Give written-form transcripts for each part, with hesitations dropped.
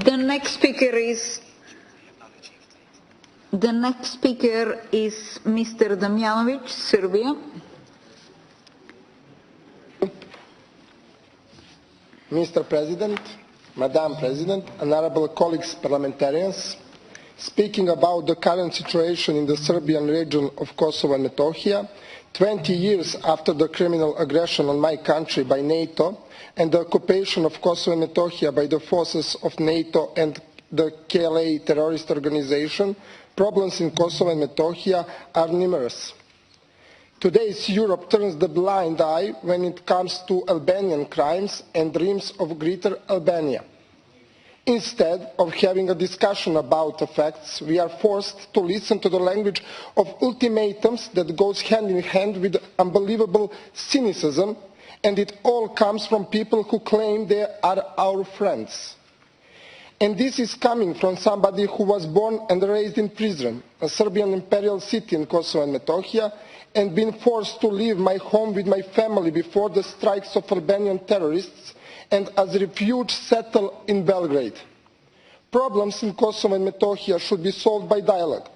The next speaker is Mr. Damjanović, Serbia. Mr. President, Madam President, honorable colleagues parliamentarians, speaking about the current situation in the Serbian region of Kosovo and Metohija, 20 years after the criminal aggression on my country by NATO and the occupation of Kosovo and Metohija by the forces of NATO and the KLA terrorist organization, problems in Kosovo and Metohija are numerous. Today's Europe turns the blind eye when it comes to Albanian crimes and dreams of greater Albania. Instead of having a discussion about the facts, we are forced to listen to the language of ultimatums that goes hand in hand with unbelievable cynicism, and it all comes from people who claim they are our friends. And this is coming from somebody who was born and raised in Prizren, a Serbian imperial city in Kosovo and Metohija, and been forced to leave my home with my family before the strikes of Albanian terrorists, and as refugees settle in Belgrade. Problems in Kosovo and Metohija should be solved by dialogue.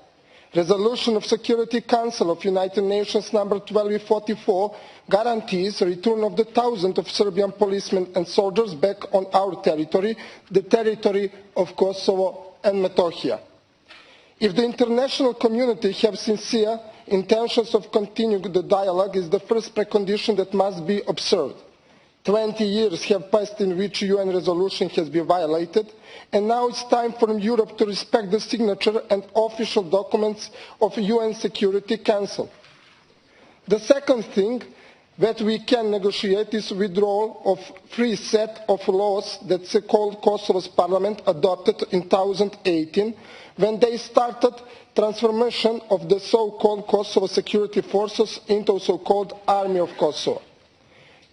Resolution of Security Council of United Nations number 1244 guarantees the return of the thousands of Serbian policemen and soldiers back on our territory, the territory of Kosovo and Metohija. If the international community has sincere intentions of continuing the dialogue, is the first precondition that must be observed. 20 years have passed in which UN resolution has been violated, and now it's time for Europe to respect the signature and official documents of UN Security Council. The second thing that we can negotiate is withdrawal of free set of laws that so-called Kosovo's parliament adopted in 2018 when they started transformation of the so-called Kosovo security forces into so-called Army of Kosovo.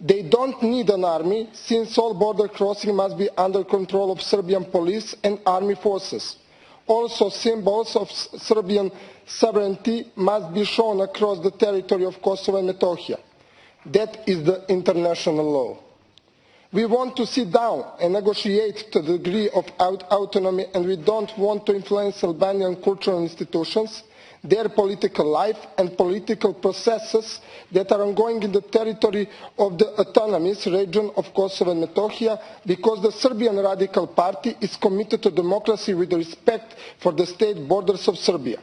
They don't need an army, since all border crossing must be under control of Serbian police and army forces. Also, symbols of Serbian sovereignty must be shown across the territory of Kosovo and Metohija. That is the international law. We want to sit down and negotiate to the degree of autonomy, and we don't want to influence Albanian cultural institutions, their political life and political processes that are ongoing in the territory of the autonomous region of Kosovo and Metohija, because the Serbian Radical Party is committed to democracy with respect for the state borders of Serbia.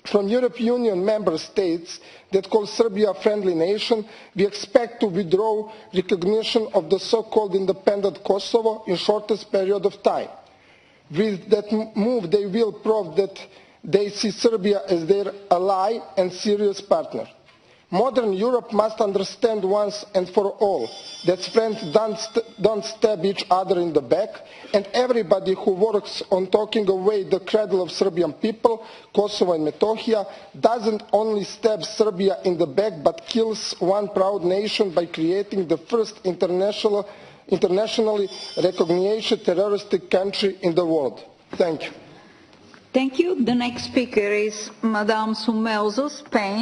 From European Union member states that call Serbia a friendly nation, we expect to withdraw recognition of the so-called independent Kosovo in shortest period of time. With that move, they will prove that they see Serbia as their ally and serious partner. Modern Europe must understand once and for all that friends don't stab each other in the back, and everybody who works on taking away the cradle of Serbian people, Kosovo and Metohija, doesn't only stab Serbia in the back but kills one proud nation by creating the first internationally recognized terroristic country in the world. Thank you. Thank you. The next speaker is Madame Sumelzo, Spain.